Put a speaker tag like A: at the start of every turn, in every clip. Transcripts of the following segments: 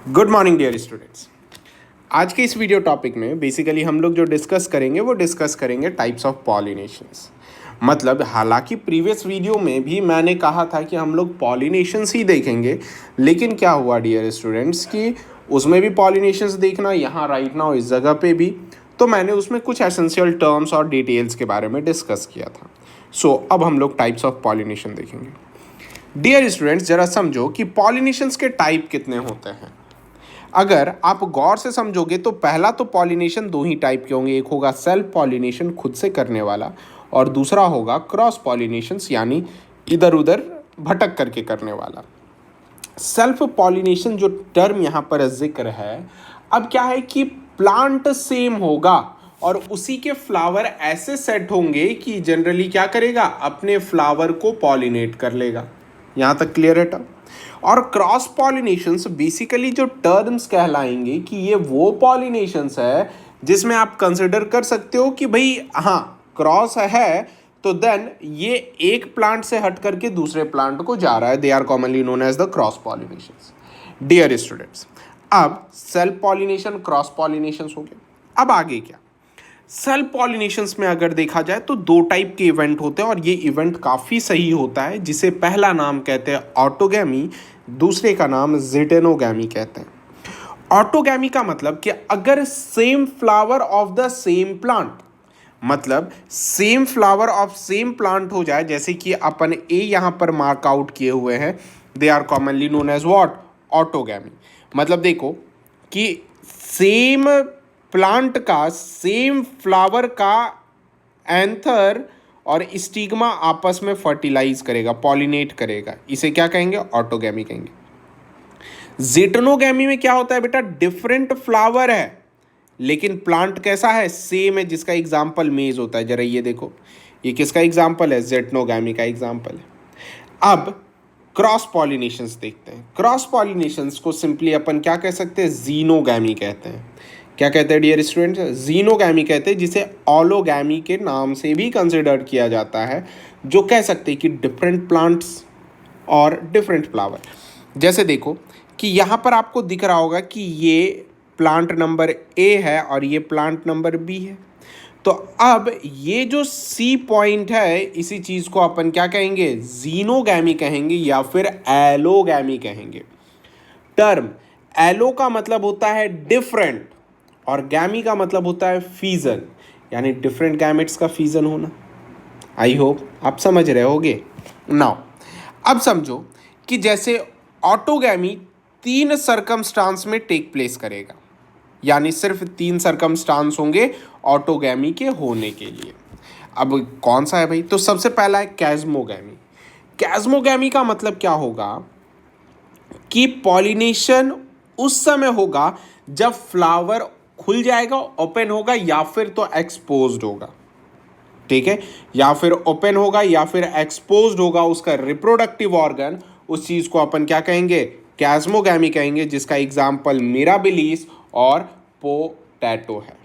A: Good morning dear students. आज के इस वीडियो टॉपिक में बेसिकली हम लोग जो डिस्कस करेंगे टाइप्स ऑफ पॉलिनेशंस। मतलब हालांकि प्रीवियस वीडियो में भी मैंने कहा था कि हम लोग पॉलिनेशंस ही देखेंगे, लेकिन क्या हुआ डियर स्टूडेंट्स कि उसमें भी पॉलिनेशंस देखना यहाँ राइट नाउ इस जगह पे भी, तो मैंने उसमें कुछ एसेंशियल टर्म्स और डिटेल्स के बारे में डिस्कस किया था। सो अब हम लोग टाइप्स ऑफ पॉलिनेशन देखेंगे। डियर स्टूडेंट्स, जरा समझो कि पॉलिनेशंस के टाइप कितने होते हैं। अगर आप गौर से समझोगे तो पहला तो पॉलिनेशन दो ही टाइप के होंगे, एक होगा सेल्फ पॉलिनेशन खुद से करने वाला, और दूसरा होगा क्रॉस पॉलिनेशंस यानी इधर उधर भटक करके करने वाला। सेल्फ पॉलिनेशन जो टर्म यहाँ पर जिक्र है, अब क्या है कि प्लांट सेम होगा और उसी के फ्लावर ऐसे सेट होंगे कि जनरली क्या करेगा, अपने फ्लावर को पॉलिनेट कर लेगा। यहाँ तक क्लियर है टर्म। और क्रॉस पॉलिनेशंस बेसिकली जो टर्म्स कहलाएंगे कि ये वो पॉलिनेशंस है जिसमें आप कंसिडर कर सकते हो कि भाई हाँ क्रॉस है, तो देन ये एक प्लांट से हट करके दूसरे प्लांट को जा रहा है। They are commonly known as the cross pollinations. Dear students, अब सेल्फ पॉलिनेशन क्रॉस पॉलिनेशंस हो गए। अब आगे क्या, सेल्फ पॉलिनेशंस में अगर देखा जाए तो दो टाइप के इवेंट होते हैं और ये इवेंट काफ़ी सही होता है, जिसे पहला नाम कहते हैं ऑटोगैमी, दूसरे का नाम ज़िटेनोगैमी कहते हैं। ऑटोगैमी का मतलब कि अगर same flower of the same plant, मतलब same flower of same plant हो जाए, जैसे कि अपन ए यहाँ पर मार्क आउट किए हुए हैं, they are commonly known as what, autogamy. मतलब देखो कि सेम प्लांट का सेम फ्लावर का एंथर और स्टिग्मा आपस में फर्टिलाइज करेगा, पॉलिनेट करेगा, इसे क्या कहेंगे, ऑटोगैमी कहेंगे। ज़िटेनोगैमी में क्या होता है बेटा, डिफरेंट फ्लावर है लेकिन प्लांट कैसा है, सेम है, जिसका एग्जाम्पल मेज होता है। जरा ये देखो, ये किसका एग्जाम्पल है, ज़िटेनोगैमी का एग्जाम्पल है। अब क्रॉस पॉलिनेशंस देखते हैं। क्रॉस पॉलिनेशंस को सिंपली अपन क्या कह सकते हैं, जीनोगैमी कहते हैं। क्या कहते हैं डियर स्टूडेंट, जीनोगैमी कहते हैं, जिसे ऑलोगैमी के नाम से भी कंसिडर किया जाता है, जो कह सकते हैं कि डिफरेंट प्लांट्स और डिफरेंट फ्लावर। जैसे देखो कि यहाँ पर आपको दिख रहा होगा कि ये प्लांट नंबर ए है और ये प्लांट नंबर बी है। तो अब ये जो सी पॉइंट है, इसी चीज़ को अपन क्या कहेंगे, जीनोगैमी कहेंगे या फिर एलोगैमी कहेंगे। टर्म एलो का मतलब होता है डिफरेंट और गैमी का मतलब होता है फीजन, यानी डिफरेंट गैमेट्स का फीजन होना। आई होप आप समझ रहे होगे। नाउ अब समझो कि जैसे ऑटोगैमी 3 सर्कमस्टांस में टेक प्लेस करेगा, यानी सिर्फ 3 सर्कमस्टांस होंगे ऑटोगैमी के होने के लिए। अब कौन सा है भाई, तो सबसे पहला है कैज़्मोगैमी। कैज़्मोगैमी का मतलब क्या होगा कि पॉलिनेशन उस समय होगा जब फ्लावर खुल जाएगा, ओपन होगा, या फिर तो एक्सपोज्ड होगा। ठीक है, या फिर ओपन होगा या फिर एक्सपोज्ड होगा उसका रिप्रोडक्टिव ऑर्गन, उस चीज को अपन क्या कहेंगे, कैज़्मोगैमी कहेंगे, जिसका एग्जाम्पल मिराबिलिस और पोटैटो है।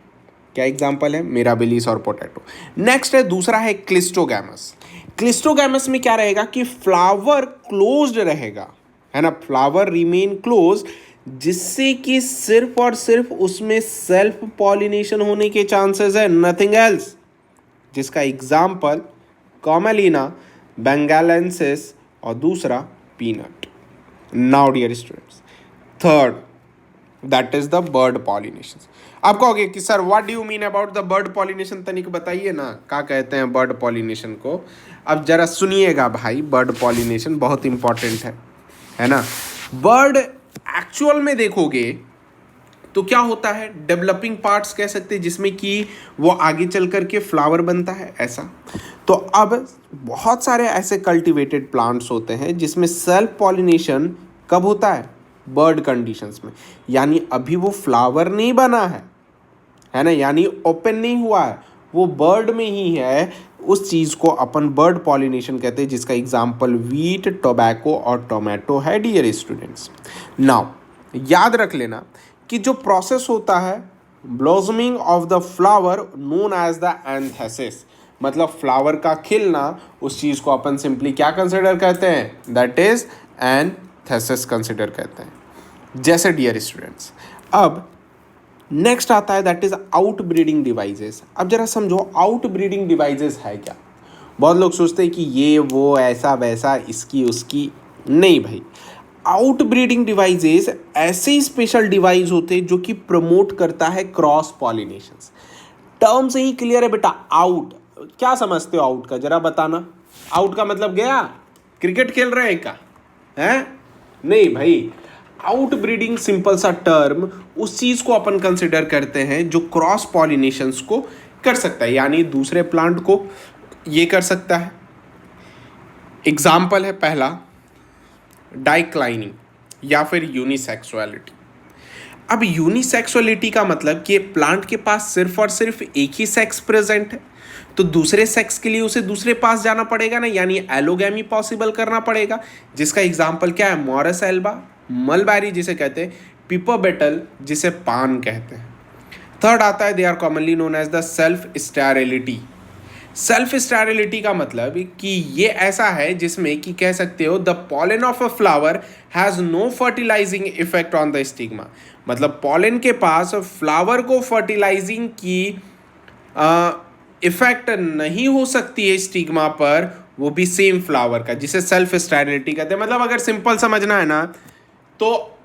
A: क्या एग्जाम्पल है, मिराबिलिस और पोटैटो। नेक्स्ट है, दूसरा है क्लिस्टोगैमस। क्लिस्टोगैमस में क्या रहेगा कि फ्लावर क्लोज्ड रहेगा, है ना, फ्लावर रिमेन क्लोज, जिससे कि सिर्फ और सिर्फ उसमें सेल्फ पॉलिनेशन होने के चांसेस है, नथिंग एल्स, जिसका एग्जाम्पल कॉमेलिना, बेंगालेंसिस और दूसरा peanut. Now dear students, third that is the bird pollination. आप कहोगे कि sir what do you mean about the bird pollination, तनिक बताइए ना, क्या कहते हैं बर्ड पॉलिनेशन को। अब जरा सुनिएगा भाई, बर्ड पॉलिनेशन बहुत इंपॉर्टेंट है ना। बर्ड एक्चुअल में देखोगे तो क्या होता है, डेवलपिंग पार्ट्स कह सकते हैं, जिसमें कि वो आगे चल करके फ्लावर बनता है, ऐसा। तो अब बहुत सारे ऐसे कल्टीवेटेड प्लांट्स होते हैं जिसमें सेल्फ पॉलिनेशन कब होता है, बर्ड कंडीशंस में, यानी अभी वो फ्लावर नहीं बना है ना, यानी ओपन नहीं हुआ है, वो बर्ड में ही है, उस चीज़ को अपन बर्ड पॉलिनेशन कहते हैं, जिसका एग्जाम्पल वीट, टोबैको और टोमेटो है डियर स्टूडेंट्स। नाउ याद रख लेना कि जो प्रोसेस होता है blossoming of the flower known as the anthesis, मतलब फ्लावर का खिलना, उस चीज़ को अपन सिंपली क्या कंसिडर करते हैं, दैट इज एंथेसिस कंसिडर करते हैं। जैसे डियर स्टूडेंट्स, अब नेक्स्ट आता है that is out breeding devices. अब जरा समझो आउट ब्रीडिंग डिवाइसेस है क्या। बहुत लोग सोचते हैं कि ये वो ऐसा वैसा इसकी उसकी, नहीं भाई। आउट ब्रीडिंग डिवाइसेस ऐसे स्पेशल डिवाइस होते हैं जो कि प्रमोट करता है क्रॉस पॉलिनेशंस। टर्म से ही क्लियर है बेटा। आउट क्या समझते हो आउट का, जरा बताना। आउट का मतलब गया, क्रिकेट खेल रहे हैं क्या, हैं? नहीं भाई, आउट ब्रीडिंग सिंपल सा टर्म उस चीज को अपन कंसिडर करते हैं जो क्रॉस पॉलिनेशंस को कर सकता है, यानी दूसरे प्लांट को ये कर सकता है। एग्जाम्पल है पहला डाइक्लाइनिंग या फिर यूनिसेक्सुअलिटी। अब यूनिसेक्सुअलिटी का मतलब कि प्लांट के पास सिर्फ और सिर्फ एक ही सेक्स प्रेजेंट है, तो दूसरे सेक्स के लिए उसे दूसरे पास जाना पड़ेगा ना, यानी एलोगैमी पॉसिबल करना पड़ेगा। जिसका एग्जाम्पल क्या है, मॉरस एल्बा, मलबेरी जिसे कहते हैं, पिपर बेटल जिसे पान कहते हैं। थर्ड आता है they are commonly known as the self sterility. Self sterility का मतलब कि ये ऐसा है जिसमें कि कह सकते हो the pollen of a flower has no fertilizing effect on the stigma. मतलब पॉलन के पास फ्लावर को फर्टिलाइजिंग की इफेक्ट नहीं हो सकती है स्टिग्मा पर, वो भी सेम फ्लावर का, जिसे सेल्फ स्टेरिलिटी कहते हैं। मतलब अगर सिंपल समझना है ना, तो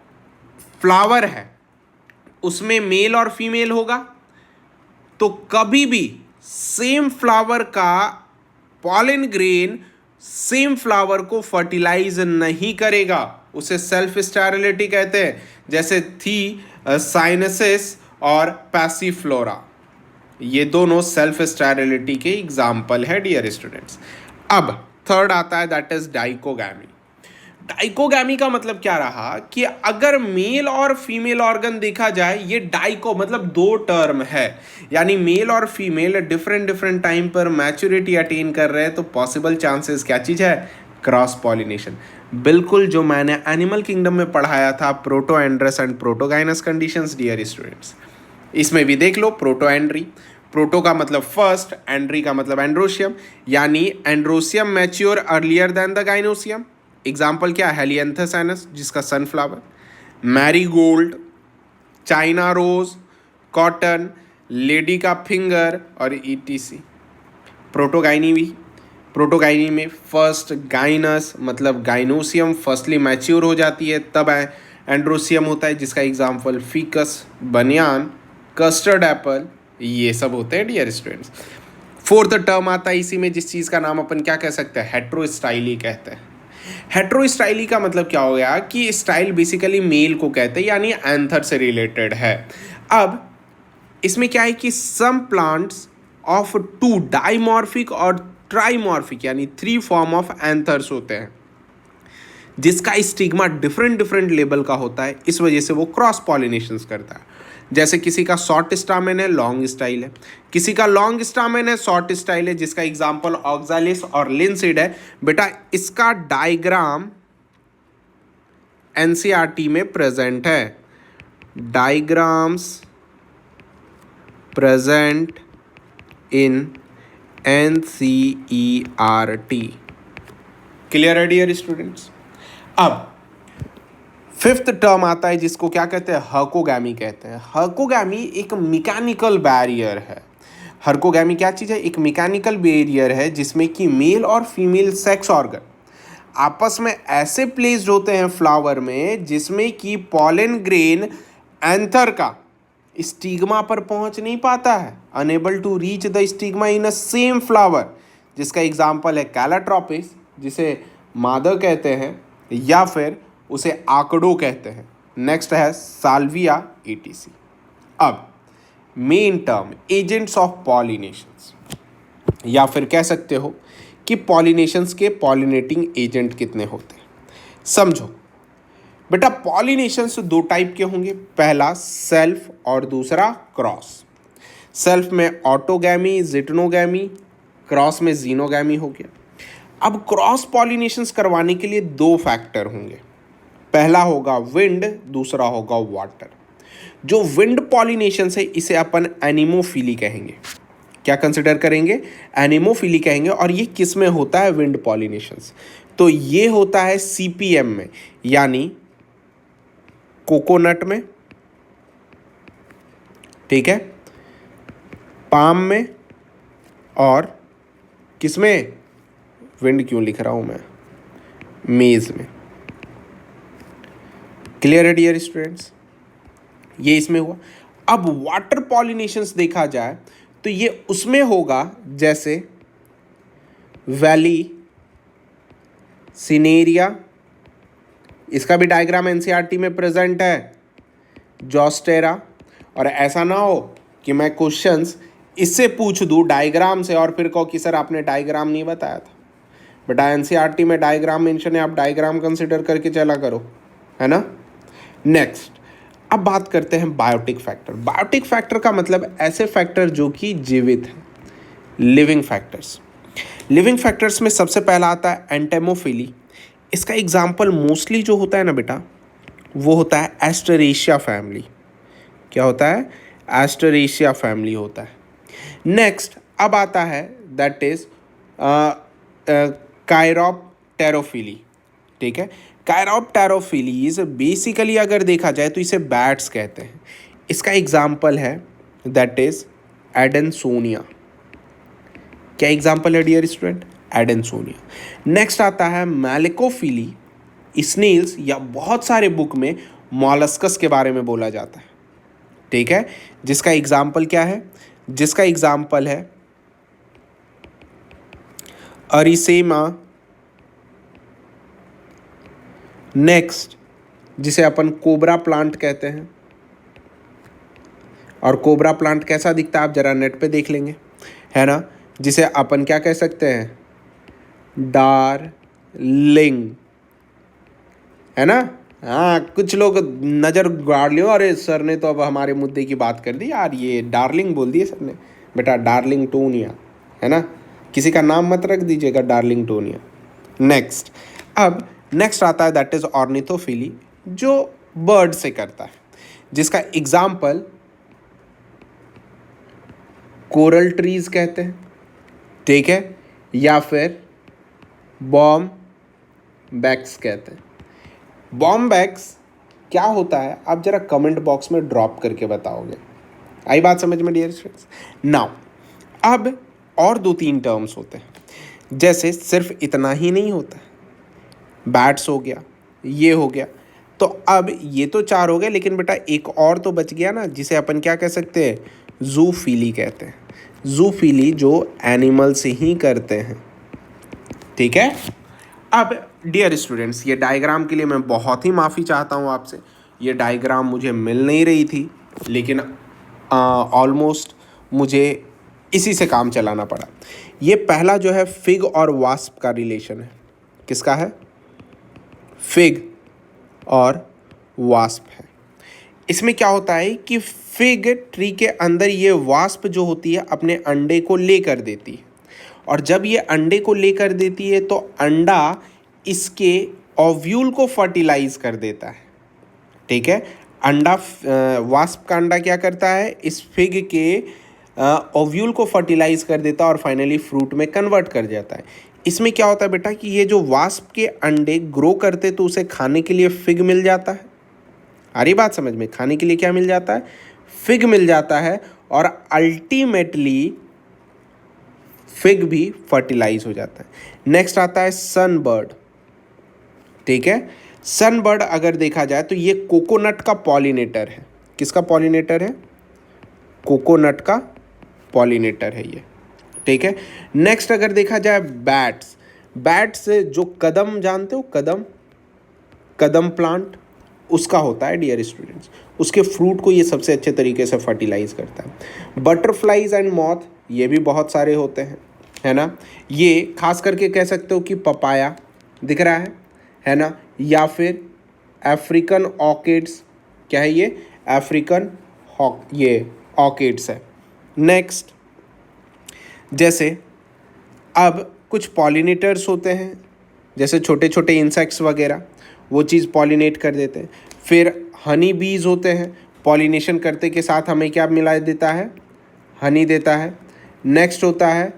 A: फ्लावर है उसमें मेल और फीमेल होगा, तो कभी भी सेम फ्लावर का पॉलन ग्रेन सेम फ्लावर को फर्टिलाइज नहीं करेगा, उसे सेल्फ स्टेरिलिटी कहते हैं। जैसे थी साइनसिस और पैसिफ्लोरा, ये दोनों सेल्फ स्टेरिलिटी के एग्जाम्पल है डियर स्टूडेंट्स। अब थर्ड आता है दैट इज डाइकोगैमी। डाइकोगैमी का मतलब क्या रहा कि अगर मेल और फीमेल ऑर्गन देखा जाए, ये डाइको मतलब दो टर्म है, यानी मेल और फीमेल डिफरेंट टाइम पर मैच्योरिटी अटेन कर रहे हैं, तो पॉसिबल चांसेस क्या चीज़ है, क्रॉस पॉलिनेशन। बिल्कुल जो मैंने एनिमल किंगडम में पढ़ाया था, प्रोटोएंड्रस and protogynous conditions dear students, इसमें भी देख लो। प्रोटोएंड्री, प्रोटो का मतलब फर्स्ट, एंड्री का मतलब एंड्रोशियम, यानी androecium mature earlier than the gynoecium. Example क्या, हेलियंथस एनस जिसका sunflower, marigold, China rose, cotton, lady का फिंगर और ईटीसी। प्रोटोगाइनी भी, प्रोटोगाइनी में फर्स्ट गाइनस मतलब गाइनोसियम फर्स्टली मैच्योर हो जाती है, तब एंड्रोसियम होता है, जिसका एग्जाम्पल फीकस, बनियान, कस्टर्ड एप्पल, ये सब होते हैं डियर स्टूडेंट्स। फोर्थ टर्म आता है इसी में, जिस चीज़ का नाम अपन क्या कह सकते हैं, हेट्रोस्टाइली कहते हैं। हेट्रोस्टाइली का मतलब क्या हो गया कि स्टाइल बेसिकली मेल को कहते हैं, यानी एंथर से रिलेटेड है। अब इसमें क्या है कि some plants of two dimorphic और ट्राइमॉर्फिक यानी 3 फॉर्म ऑफ एंथर्स होते हैं, जिसका स्टिग्मा डिफरेंट लेवल का होता है, इस वजह से वो क्रॉस पॉलिनेशंस करता है। जैसे किसी का शॉर्ट स्टामेन है, लॉन्ग स्टाइल है, किसी का लॉन्ग स्टामेन है, शॉर्ट स्टाइल है, जिसका एग्जाम्पल ऑक्सालिस और लिंसिड है। बेटा इसका डायग्राम एनसीईआरटी में प्रेजेंट है, diagrams present in NCERT. Clear है डियर स्टूडेंट्स। अब फिफ्थ टर्म आता है जिसको क्या कहते हैं, हर्कोगैमी कहते हैं। हर्कोगैमी एक मैकेनिकल बैरियर है। हर्कोगैमी क्या चीज़ है, एक मैकेनिकल बैरियर है जिसमें कि मेल और फीमेल सेक्स ऑर्गन आपस में ऐसे प्लेस्ड होते हैं फ्लावर में, जिसमें कि पॉलन ग्रेन एंथर का स्टिग्मा पर पहुंच नहीं पाता है, unable to reach the stigma in a same flower, जिसका एग्जाम्पल है कैलाट्रोपिस जिसे मादा कहते हैं, या फिर उसे आकड़ो कहते हैं। नेक्स्ट है साल्विया ईटीसी। अब main term agents of pollinations, या फिर कह सकते हो कि पॉलिनेशंस के पॉलिनेटिंग एजेंट कितने होते हैं। समझो बेटा, पॉलिनेशंस 2 टाइप के होंगे, पहला सेल्फ और दूसरा क्रॉस। सेल्फ में ऑटोगैमी, जिटनोगैमी, क्रॉस में जीनोगैमी हो गया। अब क्रॉस पॉलिनेशंस करवाने के लिए 2 फैक्टर होंगे, पहला होगा विंड, दूसरा होगा वाटर। जो विंड पॉलिनेशन है इसे अपन एनिमोफिली कहेंगे। क्या कंसिडर करेंगे, एनिमोफिली कहेंगे। और ये किस में होता है विंड पॉलिनेशंस, तो ये होता है सीपीएम में, यानी कोकोनट में, ठीक है, पाम में, और किसमें, विंड क्यों लिख रहा हूं मैं, मेज में। क्लियर है डियर स्टूडेंट्स, ये इसमें हुआ। अब वाटर पॉलिनेशंस देखा जाए तो ये उसमें होगा जैसे वैली, सिनेरिया, इसका भी डायग्राम एनसीईआरटी में प्रेजेंट है, जॉस्टेरा। और ऐसा ना हो कि मैं क्वेश्चंस इससे पूछ दूं डायग्राम से और फिर कहो कि सर आपने डायग्राम नहीं बताया था। बेटा एनसीईआरटी में डायग्राम मेंशन है, आप डायग्राम कंसिडर करके चला करो, है ना। नेक्स्ट, अब बात करते हैं बायोटिक फैक्टर। बायोटिक फैक्टर का मतलब ऐसे फैक्टर जो कि जीवित हैं, लिविंग फैक्टर्स। लिविंग फैक्टर्स में सबसे पहला आता है एंटेमोफिली। इसका एग्जाम्पल मोस्टली जो होता है ना बेटा, वो होता है एस्टरेशिया फैमिली। क्या होता है, एस्टरेशिया फैमिली होता है। नेक्स्ट अब आता है दैट इज कायरोप्टेरोफिली, ठीक है। कायरोप्टेरोफिलीज बेसिकली अगर देखा जाए तो इसे बैट्स कहते हैं। इसका एग्जाम्पल है दैट इज एडेंसोनिया। क्या एग्जाम्पल है डियर स्टूडेंट, एडेंसोनिया। नेक्स्ट आता है मैलिकोफिली। स्नेल्स या बहुत सारे बुक में मॉलस्कस के बारे में बोला जाता है, ठीक है, जिसका एग्जाम्पल क्या है, जिसका एग्जाम्पल है अरिसेमा। नेक्स्ट, जिसे अपन कोबरा प्लांट कहते हैं। और कोबरा प्लांट कैसा दिखता है आप जरा नेट पे देख लेंगे, है ना, जिसे अपन क्या कह सकते हैं, डार्लिंग, है ना। हाँ, कुछ लोग नज़र गाड़ लियो, अरे सर ने तो अब हमारे मुद्दे की बात कर दी यार, ये डार्लिंग बोल दिए सर ने। बेटा डार्लिंग टोनिया, है ना, किसी का नाम मत रख दीजिएगा डार्लिंग टोनिया। नेक्स्ट, अब नेक्स्ट आता है दैट इज ऑर्निथोफिली, जो बर्ड से करता है, जिसका एग्जाम्पल कोरल ट्रीज कहते हैं, ठीक है, या फिर बॉम बैक्स कहते हैं। बॉम बैक्स क्या होता है आप जरा कमेंट बॉक्स में ड्रॉप करके बताओगे। आई बात समझ में डियर स्टूडेंट्स। नाउ अब और 2-3 टर्म्स होते हैं, जैसे सिर्फ इतना ही नहीं होता, बैट्स हो गया, ये हो गया, तो अब ये तो 4 हो गए, लेकिन बेटा एक और तो बच गया ना, जिसे अपन क्या कह सकते हैं, जूफिली कहते हैं। जूफिली जो एनिमल से ही करते हैं, ठीक है। अब डियर स्टूडेंट्स, ये डायग्राम के लिए मैं बहुत ही माफ़ी चाहता हूँ आपसे, ये डायग्राम मुझे मिल नहीं रही थी, लेकिन ऑलमोस्ट मुझे इसी से काम चलाना पड़ा। ये पहला जो है फिग और वास्प का रिलेशन है। किसका है, फिग और वास्प है। इसमें क्या होता है कि फिग ट्री के अंदर ये वास्प जो होती है अपने अंडे को लेकर देती है, और जब ये अंडे को लेकर देती है तो अंडा इसके ओव्यूल को फर्टिलाइज कर देता है, ठीक है। अंडा, वास्प का अंडा क्या करता है, इस फिग के ओव्यूल को फर्टिलाइज कर देता है और फाइनली फ्रूट में कन्वर्ट कर जाता है। इसमें क्या होता है बेटा कि ये जो वास्प के अंडे ग्रो करते तो उसे खाने के लिए फिग मिल जाता है। आ रही बात समझ में, खाने के लिए क्या मिल जाता है, फिग मिल जाता है, और अल्टीमेटली फिग भी फर्टिलाइज हो जाता है। नेक्स्ट आता है सनबर्ड, ठीक है। सनबर्ड अगर देखा जाए तो ये कोकोनट का पॉलिनेटर है। किसका पॉलिनेटर है, कोकोनट का पॉलिनेटर है ये, ठीक है। नेक्स्ट अगर देखा जाए बैट्स, बैट्स जो कदम जानते हो, कदम, कदम प्लांट, उसका होता है डियर स्टूडेंट्स, उसके फ्रूट को ये सबसे अच्छे तरीके से फर्टिलाइज करता है। बटरफ्लाइज एंड मॉथ ये भी बहुत सारे होते हैं, है ना। ये खास करके कह सकते हो कि पपाया दिख रहा है ना, या फिर अफ्रीकन ऑर्किड्स, क्या है ये, अफ्रीकन ये ऑर्किड्स है। नेक्स्ट, जैसे अब कुछ पॉलिनेटर्स होते हैं, जैसे छोटे छोटे इंसेक्ट्स वगैरह, वो चीज़ पॉलिनेट कर देते हैं। फिर हनी बीज होते हैं, पॉलिनेशन करते के साथ हमें क्या मिला देता है, हनी देता है। नेक्स्ट होता है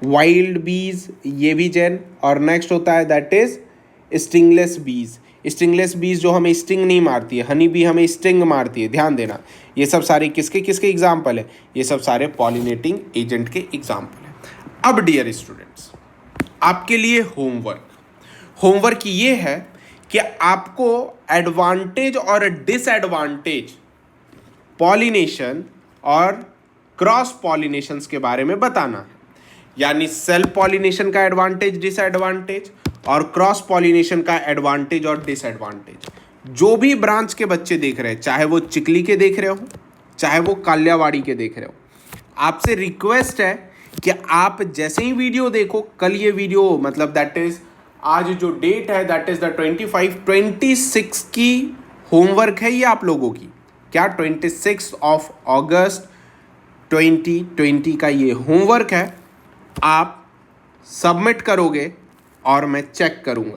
A: वाइल्ड बीज, ये भी जेन, और नेक्स्ट होता है दैट इज स्टिंगलेस बीज। स्टिंगलेस बीज जो हमें स्टिंग नहीं मारती है, हनी बी हमें स्टिंग मारती है, ध्यान देना। ये सब सारे किसके किसके एग्जाम्पल है? ये सब सारे पॉलिनेटिंग एजेंट के एग्जाम्पल है। अब डियर स्टूडेंट्स, आपके लिए होमवर्क ये है कि आपको एडवांटेज और डिसएडवांटेज पॉलिनेशन और क्रॉस पॉलिनेशंस के बारे में बताना है। यानी सेल्फ पॉलिनेशन का एडवांटेज डिसएडवांटेज और क्रॉस पॉलिनेशन का एडवांटेज और डिसएडवांटेज। जो भी ब्रांच के बच्चे देख रहे हैं, चाहे वो चिकली के देख रहे हो, चाहे वो कालियावाड़ी के देख रहे हो, आपसे रिक्वेस्ट है कि आप जैसे ही वीडियो देखो, कल ये वीडियो मतलब दैट इज आज जो डेट है दैट इज द 26 की होमवर्क है ये आप लोगों की। क्या 26 अगस्त 2020 का ये होमवर्क है, आप सबमिट करोगे और मैं चेक करूंगा।